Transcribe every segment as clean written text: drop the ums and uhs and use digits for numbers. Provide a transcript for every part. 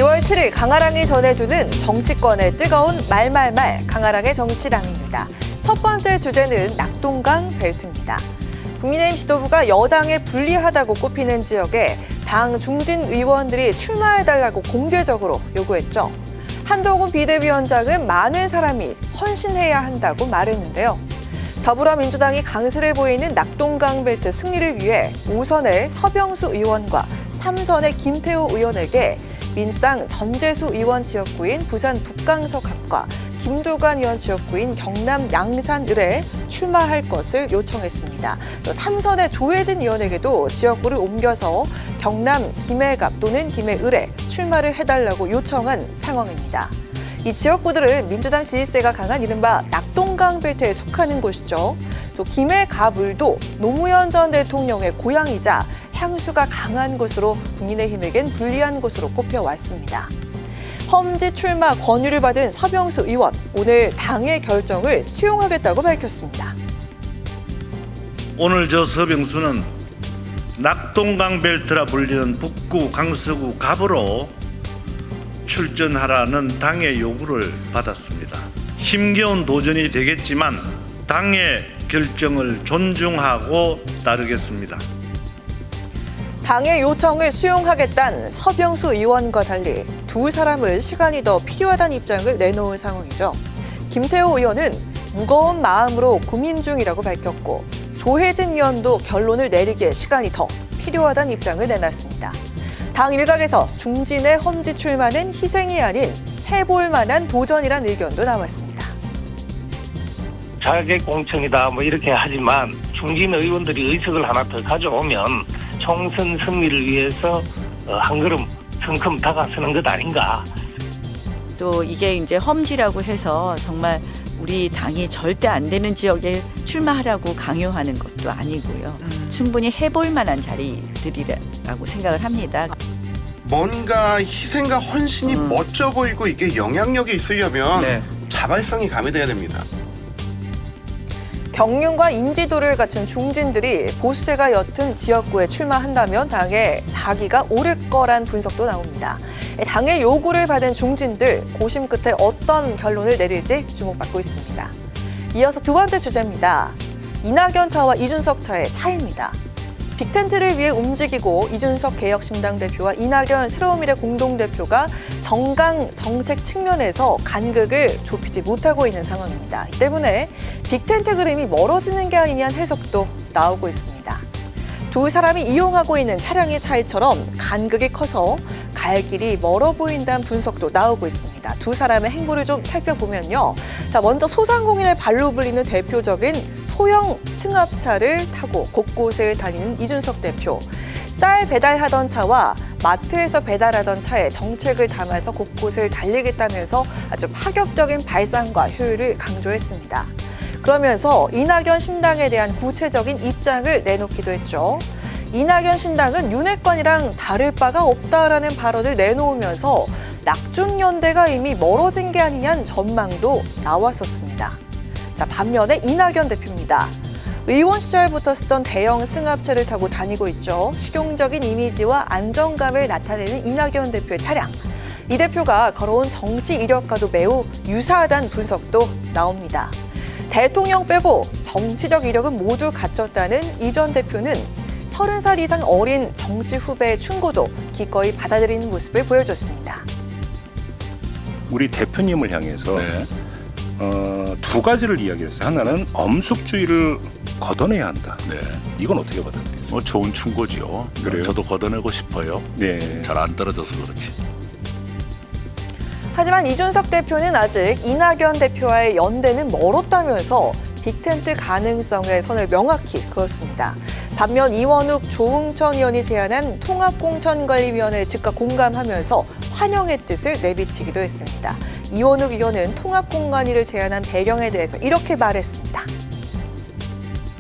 2월 7일 강아랑이 전해주는 정치권의 뜨거운 말말말 강아랑의 정치랑입니다. 첫 번째 주제는 낙동강 벨트입니다. 국민의힘 지도부가 여당에 불리하다고 꼽히는 지역에 당 중진 의원들이 출마해달라고 공개적으로 요구했죠. 한동훈 비대위원장은 많은 사람이 헌신해야 한다고 말했는데요. 더불어민주당이 강세를 보이는 낙동강 벨트 승리를 위해 5선의 서병수 의원과 3선의 김태호 의원에게 민주당 전재수 의원 지역구인 부산 북강석합과 김두관 의원 지역구인 경남 양산을에 출마할 것을 요청했습니다. 또 3선의 조혜진 의원에게도 지역구를 옮겨서 경남 김해갑 또는 김해을에 출마를 해달라고 요청한 상황입니다. 이 지역구들은 민주당 지지세가 강한 이른바 낙동강 벨트에 속하는 곳이죠. 또 김해갑을도 노무현 전 대통령의 고향이자 향수가 강한 곳으로 국민의힘에겐 불리한 곳으로 꼽혀왔습니다. 험지 출마 권유를 받은 서병수 의원, 오늘 당의 결정을 수용하겠다고 밝혔습니다. 오늘 저 서병수는 낙동강 벨트라 불리는 북구 강서구 갑으로 출전하라는 당의 요구를 받았습니다. 힘겨운 도전이 되겠지만 당의 결정을 존중하고 따르겠습니다. 당의 요청을 수용하겠다는 서병수 의원과 달리 두 사람은 시간이 더 필요하다는 입장을 내놓은 상황이죠. 김태호 의원은 무거운 마음으로 고민 중이라고 밝혔고 조혜진 의원도 결론을 내리기에 시간이 더 필요하다는 입장을 내놨습니다. 당 일각에서 중진의 험지 출마는 희생이 아닌 해볼 만한 도전이란 의견도 나왔습니다. 자객 공천이다 뭐 이렇게 하지만 중진 의원들이 의석을 하나 더 가져오면 총선 승리를 위해서 한 걸음 성큼 다가서는 것 아닌가. 또 이게 이제 험지라고 해서 정말 우리 당이 절대 안 되는 지역에 출마하라고 강요하는 것도 아니고요. 충분히 해볼 만한 자리들이라고 생각을 합니다. 뭔가 희생과 헌신이 멋져 보이고 이게 영향력이 있으려면 자발성이 가미돼야 됩니다. 경륜과 인지도를 갖춘 중진들이 보수세가 옅은 지역구에 출마한다면 당의 사기가 오를 거란 분석도 나옵니다. 당의 요구를 받은 중진들, 고심 끝에 어떤 결론을 내릴지 주목받고 있습니다. 이어서 두 번째 주제입니다. 이낙연 차와 이준석 차의 차이입니다. 빅텐트를 위해 움직이고 이준석 개혁신당 대표와 이낙연 새로운미래 공동대표가 정강 정책 측면에서 간극을 좁히지 못하고 있는 상황입니다. 이 때문에 빅텐트 그림이 멀어지는 게 아니냐는 해석도 나오고 있습니다. 두 사람이 이용하고 있는 차량의 차이처럼 간극이 커서 갈 길이 멀어 보인다는 분석도 나오고 있습니다. 두 사람의 행보를 좀 살펴보면요. 자, 먼저 소상공인의 발로 불리는 대표적인 소형 승합차를 타고 곳곳을 다니는 이준석 대표. 쌀 배달하던 차와 마트에서 배달하던 차에 정책을 담아서 곳곳을 달리겠다면서 아주 파격적인 발상과 효율을 강조했습니다. 그러면서 이낙연 신당에 대한 구체적인 입장을 내놓기도 했죠. 이낙연 신당은 윤핵관이랑 다를 바가 없다라는 발언을 내놓으면서 낙중연대가 이미 멀어진 게 아니냐는 전망도 나왔었습니다. 자, 반면에 이낙연 대표입니다. 의원 시절부터 쓰던 대형 승합차를 타고 다니고 있죠. 실용적인 이미지와 안정감을 나타내는 이낙연 대표의 차량. 이 대표가 걸어온 정치 이력과도 매우 유사하다는 분석도 나옵니다. 대통령 빼고 정치적 이력은 모두 갖췄다는 이 전 대표는 30살 이상 어린 정치 후배의 충고도 기꺼이 받아들이는 모습을 보여줬습니다. 우리 대표님을 향해서 두 가지를 이야기했어요. 하나는 엄숙주의를 걷어내야 한다. 이건 어떻게 받아들이세요? 좋은 충고죠. 그래요? 저도 걷어내고 싶어요. 잘 안 떨어져서 그렇지. 하지만 이준석 대표는 아직 이낙연 대표와의 연대는 멀었다면서 빅텐트 가능성의 선을 명확히 그었습니다. 반면 이원욱, 조응천 의원이 제안한 통합공천관리위원회에 즉각 공감하면서 환영의 뜻을 내비치기도 했습니다. 이원욱 의원은 통합공관위를 제안한 배경에 대해서 이렇게 말했습니다.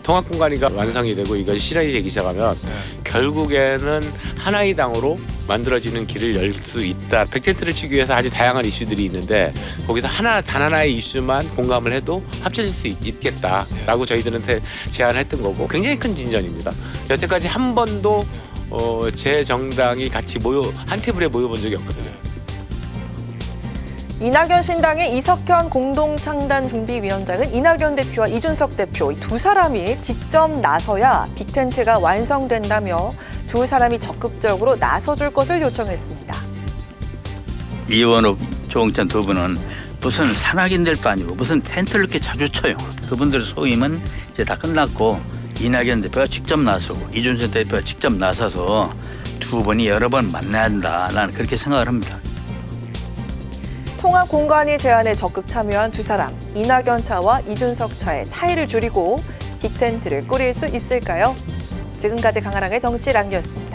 통합공관위가 완성이 되고 이것이 실현이 되기 시작하면 결국에는 하나의 당으로 만들어지는 길을 열 수 있다. 빅텐트를 치기 위해서 아주 다양한 이슈들이 있는데 거기서 단 하나의 이슈만 공감을 해도 합쳐질 수 있겠다라고 저희들한테 제안했던 거고 굉장히 큰 진전입니다. 여태까지 한 번도 제 정당이 같이 한 테이블에 모여본 적이 없거든요. 이낙연 신당의 이석현 공동창단준비위원장은 이낙연 대표와 이준석 대표 두 사람이 직접 나서야 빅텐트가 완성된다며 두 사람이 적극적으로 나서줄 것을 요청했습니다. 이원욱, 조홍천 두 분은 무슨 산악인들도 아니고 무슨 텐트를 이렇게 자주 쳐요. 그분들의 소임은 이제 다 끝났고 이낙연 대표가 직접 나서고 이준석 대표가 직접 나서서 두 분이 여러 번 만나야 한다. 나는 그렇게 생각을 합니다. 통합 공관위 제안에 적극 참여한 두 사람, 이낙연 차와 이준석 차의 차이를 줄이고 빅텐트를 꾸릴 수 있을까요? 지금까지 강하랑의 정치랑이었습니다.